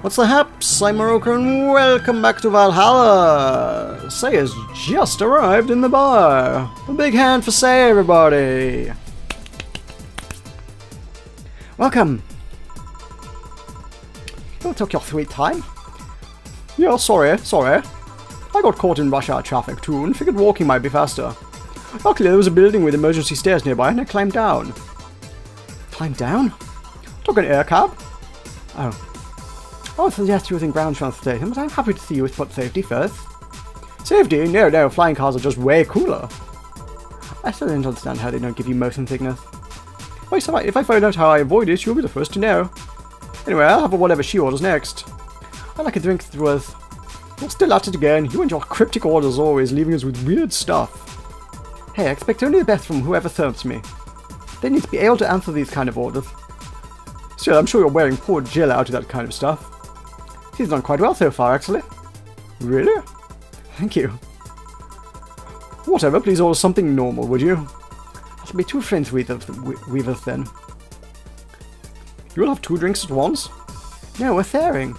What's the haps? I'm Meroka and welcome back to Valhalla! Say has just arrived in the bar. A big hand for Say, everybody! Welcome! You took your sweet time. Yeah, sorry. I got caught in rush hour traffic too and figured walking might be faster. Luckily there was a building with emergency stairs nearby and I climbed down. Climbed down? Took an air cab? Oh. I would suggest using ground transportation, but I'm happy to see you put safety first. Safety? No, flying cars are just way cooler. I still don't understand how they don't give you motion sickness. Wait, so if I find out how I avoid it, you'll be the first to know. Anyway, I'll have whatever she orders next. I'd like a drink worth. You're still at it again, you and your cryptic orders always, leaving us with weird stuff. Hey, I expect only the best from whoever serves me. They need to be able to answer these kind of orders. Still, I'm sure you're wearing poor Jill out of that kind of stuff. She's done quite well so far, actually. Really? Thank you. Whatever, please order something normal, would you? I should be two friends weavers then. You'll have two drinks at once? No, we're sharing.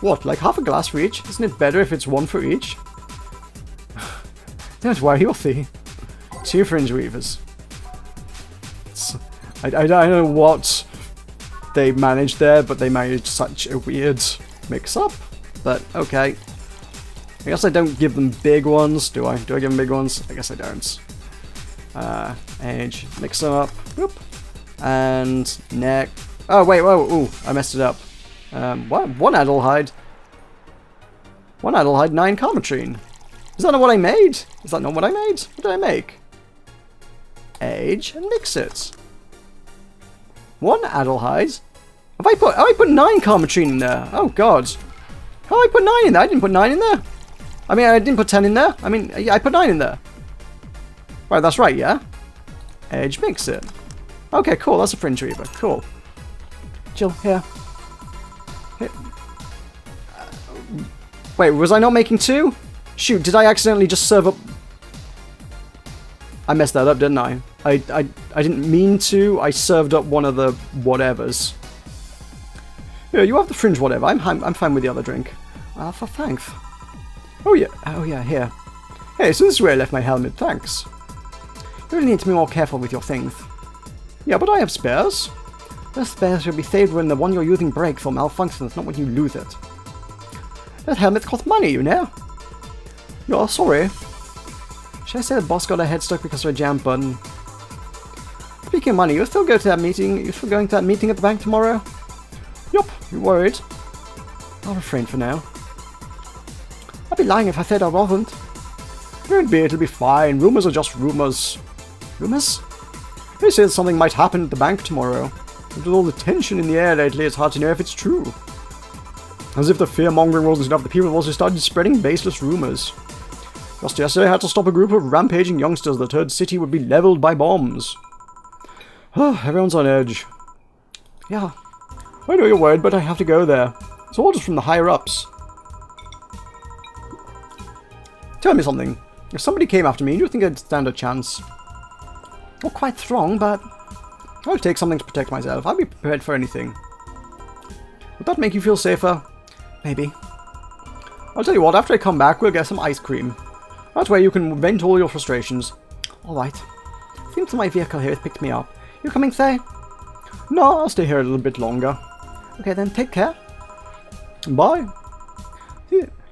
What, like half a glass for each? Isn't it better if it's one for each? Don't worry, you'll see. Two fringe weavers. I don't know what they managed there, but they managed such a weird mix-up. But okay. I guess I don't give them big ones, do I? Do I give them big ones? I guess I don't. Age. Mix them up. Whoop. And neck. Oh, wait, whoa, ooh, I messed it up. What? One Adelheid. 9 Carmetrine. Is that not what I made? Is that not what I made? What did I make? Age and mix it. 1 Adelheid. Have I put 9 Carmetrine in there? Oh god. How I put 9 in there? I didn't put 9 in there. I mean, I didn't put 10 in there. I mean, yeah, I put 9 in there. Right, that's right, yeah? Age, mix it. Okay, cool, that's a fringe weaver. Cool. Jill, here. Wait, was I not making 2? Shoot, did I accidentally just serve up... I messed that up, didn't I? I didn't mean to. I served up one of the whatevers. Yeah, you have the fringe whatever. I'm fine with the other drink. For thanks. Oh yeah, here. Hey, so this is where I left my helmet, thanks. You really need to be more careful with your things. Yeah, but I have spares. Those spares should be saved when the one you're using breaks or malfunctions, not when you lose it. That helmet costs money, you know. You're sorry. Should I say the boss got her head stuck because of a jam button? Speaking of money, you'll still go to that meeting? You're still going to that meeting at the bank tomorrow? Yup, you worried? I'll refrain for now. I'd be lying if I said I wasn't. Don't be, it'll be fine. Rumors are just rumors. Rumors? They say something might happen at the bank tomorrow. With all the tension in the air lately, it's hard to know if it's true. As if the fear-mongering wasn't enough, the people have also started spreading baseless rumors. Just yesterday I had to stop a group of rampaging youngsters that heard city would be leveled by bombs. Everyone's on edge. Yeah. I know you're worried, but I have to go there. It's orders from the higher-ups. Tell me something. If somebody came after me, do you think I'd stand a chance? Not quite strong, but I would take something to protect myself. I'd be prepared for anything. Would that make you feel safer? Maybe. I'll tell you what, after I come back, we'll get some ice cream. That way you can vent all your frustrations. Alright. Seems my vehicle here has picked me up. You coming, Say? No, I'll stay here a little bit longer. Okay then, take care. Bye.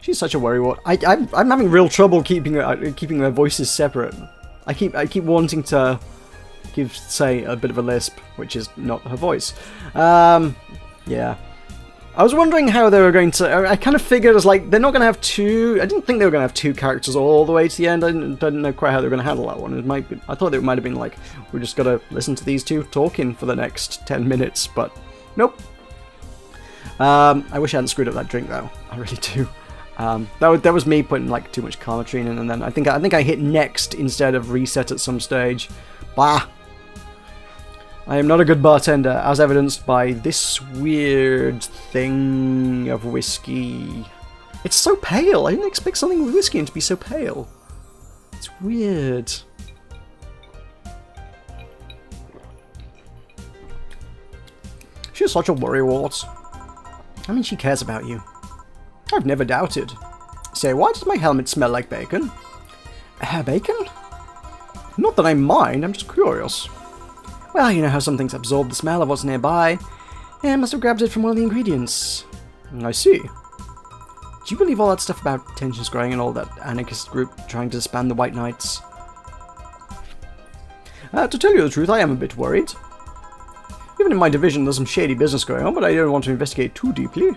She's such a worrywart. I'm having real trouble keeping their voices separate. I keep wanting to give Say a bit of a lisp, which is not her voice. Yeah. I was wondering how they were going to... I kind of figured it was like, they're not going to have two... I didn't think they were going to have 2 characters all the way to the end. I didn't know quite how they were going to handle that one. It might be, I thought it might have been like, we just got to listen to these 2 talking for the next 10 minutes, but nope. I wish I hadn't screwed up that drink though. I really do. That was me putting like too much Carmetrine in, and then I think I hit next instead of reset at some stage. Bah! I am not a good bartender, as evidenced by this weird thing of whiskey. It's so pale! I didn't expect something with whiskey in to be so pale. It's weird. She's such a worrywart. I mean, she cares about you. I've never doubted. Say, why does my helmet smell like bacon? Bacon? Not that I mind, I'm just curious. Well, you know how some things absorb the smell of what's nearby, and must have grabbed it from one of the ingredients. I see. Do you believe all that stuff about tensions growing and all that anarchist group trying to disband the White Knights? To tell you the truth, I am a bit worried. Even in my division, there's some shady business going on, but I don't want to investigate too deeply.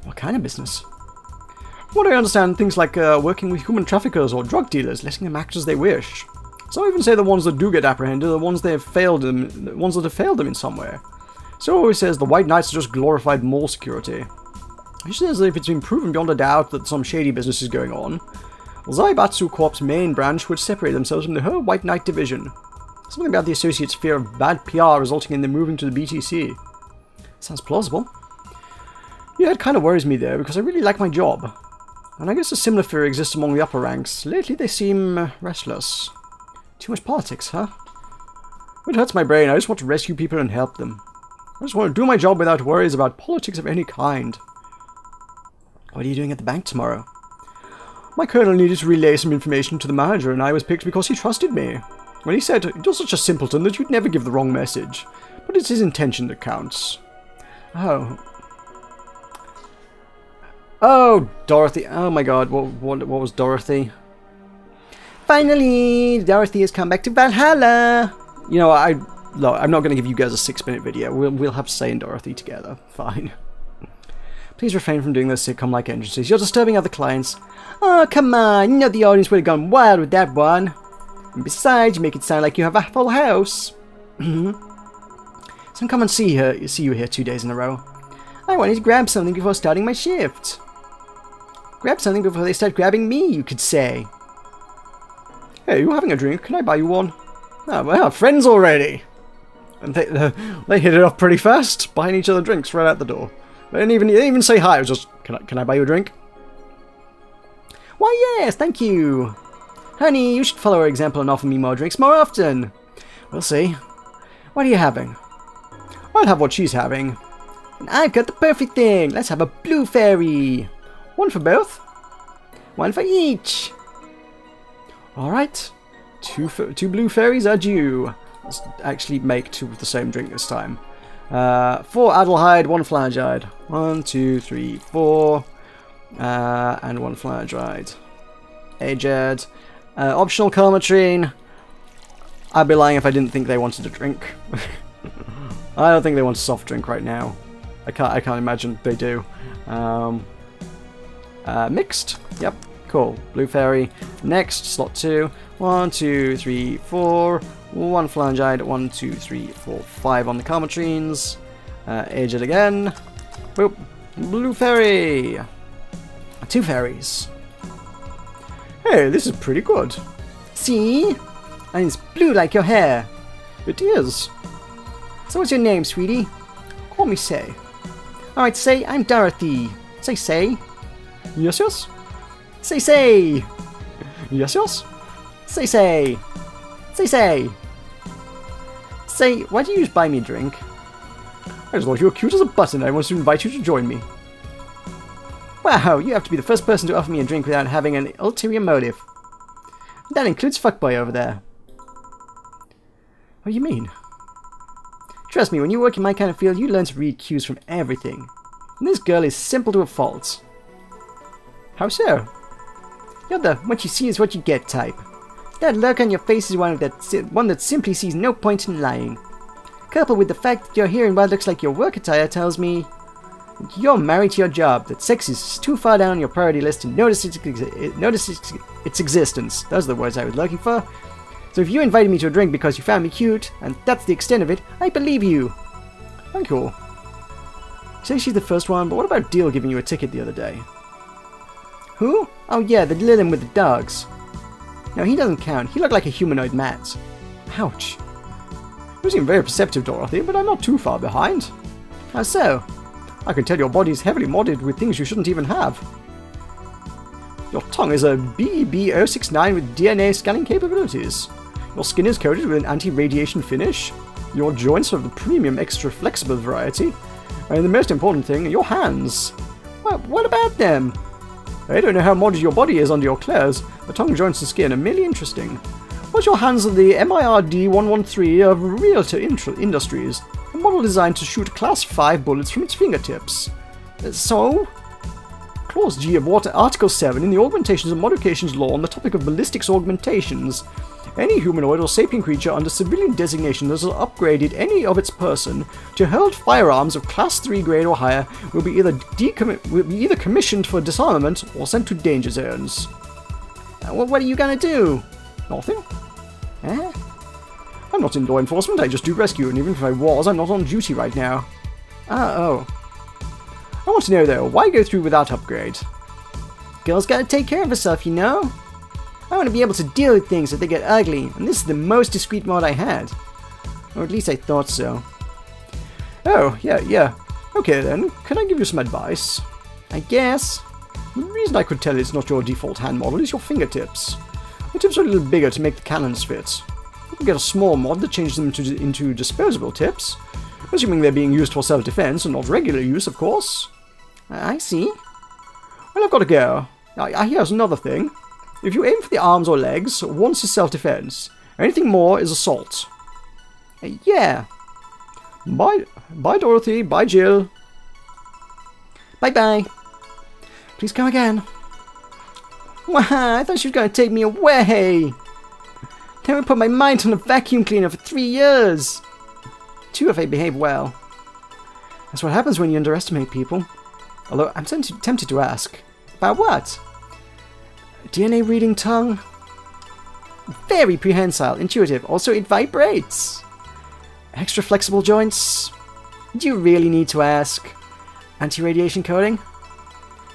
What kind of business? From what I understand, things like working with human traffickers or drug dealers, letting them act as they wish. Some even say the ones that do get apprehended are the ones that have failed them in some way. So it always says the White Knights are just glorified mall security. He says that if it's been proven beyond a doubt that some shady business is going on, Zaibatsu Corp's main branch would separate themselves from the whole White Knight division. Something about the Associates' fear of bad PR resulting in them moving to the BTC. Sounds plausible. Yeah, it kind of worries me though, because I really like my job. And I guess a similar fear exists among the upper ranks. Lately they seem restless. Too much politics, huh? It hurts my brain. I just want to rescue people and help them. I just want to do my job without worries about politics of any kind. What are you doing at the bank tomorrow? My colonel needed to relay some information to the manager, and I was picked because he trusted me. When he said, "You're such a simpleton that you'd never give the wrong message. But it's his intention that counts." Oh. Oh, Dorothy. Oh my god, what was Dorothy? Finally, Dorothy has come back to Valhalla. You know, I'm not going to give you guys a 6-minute video. We'll have Say and Dorothy together. Fine. Please refrain from doing those sitcom-like entrances. You're disturbing other clients. Oh, come on. You know the audience would have gone wild with that one. And besides, you make it sound like you have a full house. So come and see you here 2 days in a row. I wanted to grab something before starting my shift. Grab something before they start grabbing me, you could say. Hey, you having a drink? Can I buy you one? Oh, well, friends already. And they hit it off pretty fast, buying each other drinks right out the door. They didn't even say hi. It was just, can I buy you a drink? Why, yes, thank you. Honey, you should follow our example and offer me more drinks more often. We'll see. What are you having? I'll have what she's having. And I've got the perfect thing. Let's have a blue fairy. One for both. One for each. Alright. Two blue fairies are due. Let's actually make two of the same drink this time. 4 Adelheid, 1 Flagide. 1, 2, 3, 4. And 1 Flagide. Aged. Optional Calmatrine. I'd be lying if I didn't think they wanted a drink. I don't think they want a soft drink right now. I can't imagine they do. Mixed. Yep. Cool. Blue fairy. Next, slot 2. 1, 2, 3, 4. 1 Flangide. 1, 2, 3, 4, 5 on the Calmatrines. Aged again. Boop. Blue fairy. 2 fairies. Hey, this is pretty good. See? And it's blue like your hair. It is. So what's your name, sweetie? Call me Say. Alright, Say, I'm Dorothy. Say. Yes, yes? Say. Yes, yes? Say. Say, why don't you just buy me a drink? I just thought you were cute as a button. I wanted to invite you to join me. Wow, you have to be the first person to offer me a drink without having an ulterior motive. That includes fuckboy over there. What do you mean? Trust me, when you work in my kind of field, you learn to read cues from everything. And this girl is simple to a fault. How so? You're the what you see is what you get type. That look on your face is one that simply sees no point in lying. Coupled with the fact that you're here in what looks like your work attire tells me you're married to your job, that sex is too far down your priority list to notice its existence. Those are the words I was looking for. So if you invited me to a drink because you found me cute, and that's the extent of it, I believe you. Thank you. You say she's the first one, but what about Deal giving you a ticket the other day? Who? Oh yeah, the Lilin with the dogs. No, he doesn't count. He looked like a humanoid mat. Ouch. You seem very perceptive, Dorothy, but I'm not too far behind. How so? I can tell your body's heavily modded with things you shouldn't even have. Your tongue is a BB-069 with DNA scanning capabilities. Your skin is coated with an anti-radiation finish. Your joints are of the premium extra flexible variety. And the most important thing, your hands. Well, what about them? I don't know how modded your body is under your clothes, but tongue joints and skin are merely interesting. What's your hands on the MIRD-113 of Realtor Industries, a model designed to shoot Class 5 bullets from its fingertips? So? Clause G of Article 7 in the Augmentations and Modifications Law on the topic of ballistics augmentations. Any humanoid or sapient creature under civilian designation that has upgraded any of its person to hold firearms of Class 3 grade or higher will be either commissioned for disarmament or sent to danger zones. What are you gonna do? Nothing? Eh? I'm not in law enforcement, I just do rescue, and even if I was, I'm not on duty right now. Oh. I want to know though, why go through without upgrade? Girl's gotta take care of herself, you know? I want to be able to deal with things if they get ugly, and this is the most discreet mod I had. Or at least I thought so. Oh, yeah. Okay then, can I give you some advice? I guess. The reason I could tell it's not your default hand model is your fingertips. The tips are a little bigger to make the cannons fit. You can get a small mod that changes them into disposable tips, assuming they're being used for self-defense and not regular use, of course. I see. Well, I've got to go. Here's another thing. If you aim for the arms or legs, once is self-defense. Anything more is assault. Yeah. Bye, Dorothy. Bye, Jill. Bye-bye. Please come again. Wow, I thought she was going to take me away. Never put my mind on a vacuum cleaner for 3 years. 2 if I behave well. That's what happens when you underestimate people. Although I'm tempted to ask. About what? DNA reading tongue? Very prehensile, intuitive, also it vibrates. Extra flexible joints? Do you really need to ask? Anti-radiation coating?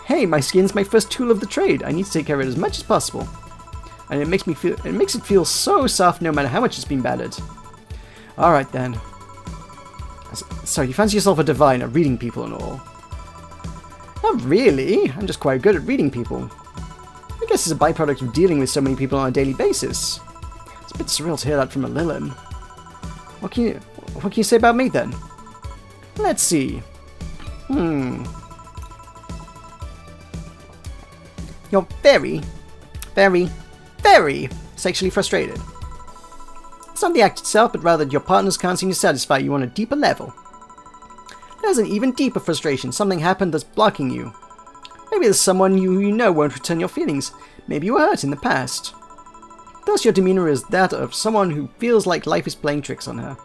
Hey, my skin's my first tool of the trade. I need to take care of it as much as possible. And it makes it feel so soft no matter how much it's been battered. Alright then. So you fancy yourself a divine at reading people and all? Not really, I'm just quite good at reading people. I guess it's a byproduct of dealing with so many people on a daily basis. It's a bit surreal to hear that from a Lilin. What can you say about me then? Let's see. You're very, very, very sexually frustrated. It's not the act itself, but rather your partners can't seem to satisfy you on a deeper level. There's an even deeper frustration. Something happened that's blocking you. Maybe there's someone you know won't return your feelings. Maybe you were hurt in the past. Thus your demeanor is that of someone who feels like life is playing tricks on her.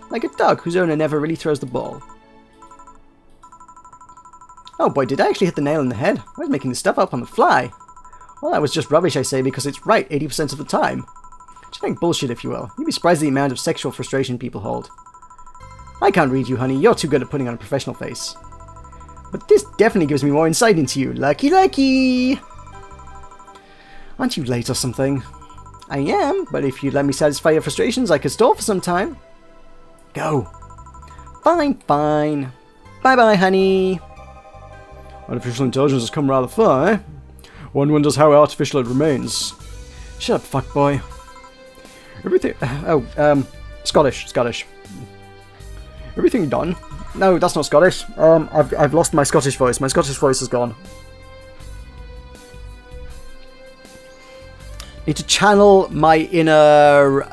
Like a dog whose owner never really throws the ball. Oh boy, did I actually hit the nail on the head? I was making this stuff up on the fly. Well, that was just rubbish, I say, because it's right 80% of the time. Generic bullshit, if you will. You'd be surprised at the amount of sexual frustration people hold. I can't read you, honey. You're too good at putting on a professional face. But this definitely gives me more insight into you. Lucky, lucky! Aren't you late or something? I am, but if you'd let me satisfy your frustrations, I could stall for some time. Go. Fine, fine. Bye-bye, honey. Artificial intelligence has come rather far, eh? One wonders how artificial it remains. Shut up, fuckboy. Everything... Scottish. Everything done? No, that's not Scottish. I've lost my Scottish voice. My Scottish voice is gone. Need to channel my inner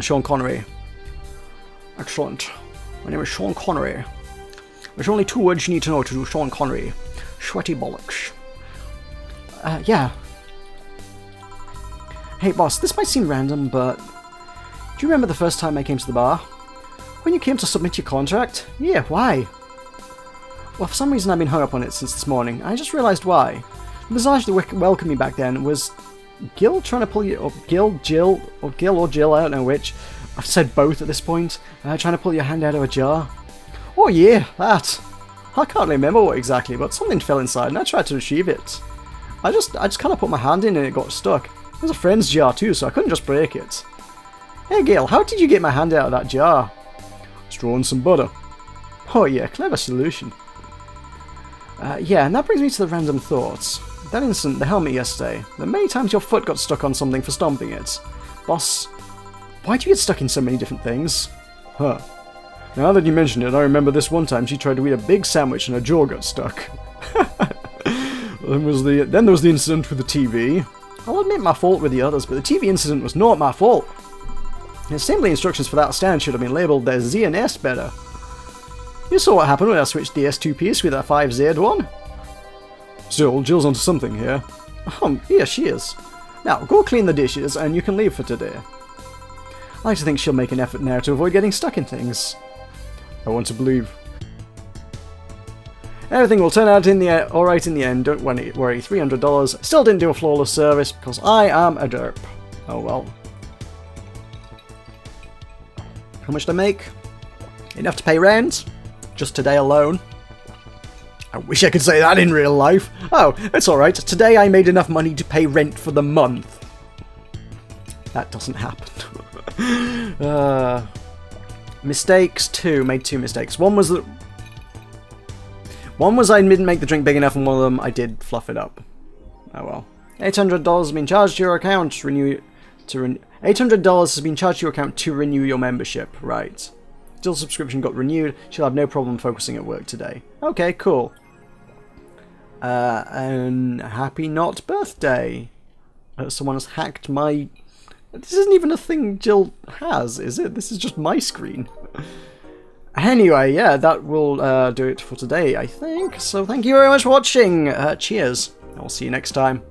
Sean Connery. Excellent. My name is Sean Connery. There's only 2 words you need to know to do Sean Connery. Sweaty bollocks. Yeah. Hey boss, this might seem random, but... do you remember the first time I came to the bar? When you came to submit your contract? Yeah, why? Well, for some reason I've been hung up on it since this morning. I just realised why. The visage that welcomed me back then was... Gil trying to pull you... or Jill, I don't know which. I've said both at this point. Trying to pull your hand out of a jar. Oh yeah, that. I can't remember what exactly, but something fell inside and I tried to retrieve it. I just kind of put my hand in and it got stuck. It was a friend's jar too, so I couldn't just break it. Hey Gail, how did you get my hand out of that jar? Straw and some butter. Oh yeah, clever solution. Yeah, and that brings me to the random thoughts. That incident, the helmet yesterday, the many times your foot got stuck on something for stomping it. Boss, why do you get stuck in so many different things? Huh. Now that you mention it, I remember this one time she tried to eat a big sandwich and her jaw got stuck. Then there was the incident with the TV. I'll admit my fault with the others, but the TV incident was not my fault. The assembly instructions for that stand should have been labelled as Z and S better. You saw what happened when I switched the S2 piece with that 5Z one. Still, Jill's onto something here. Here she is. Now, go clean the dishes and you can leave for today. I like to think she'll make an effort now to avoid getting stuck in things. I want to believe. Everything will turn out alright in the end, don't worry, $300. Still didn't do a flawless service because I am a derp. Oh well. How much did I make? Enough to pay rent? Just today alone. I wish I could say that in real life. Oh, it's alright. Today I made enough money to pay rent for the month. That doesn't happen. Mistakes 2. Made 2 mistakes. One was I didn't make the drink big enough, and one of them I did fluff it up. Oh well. $800 has been charged to your account to renew. $800 has been charged to your account to renew your membership. Right. Jill's subscription got renewed. She'll have no problem focusing at work today. Okay, cool. And happy not birthday. Someone has hacked my... This isn't even a thing Jill has, is it? This is just my screen. Anyway, yeah, that will do it for today, I think. So thank you very much for watching. Cheers. I'll see you next time.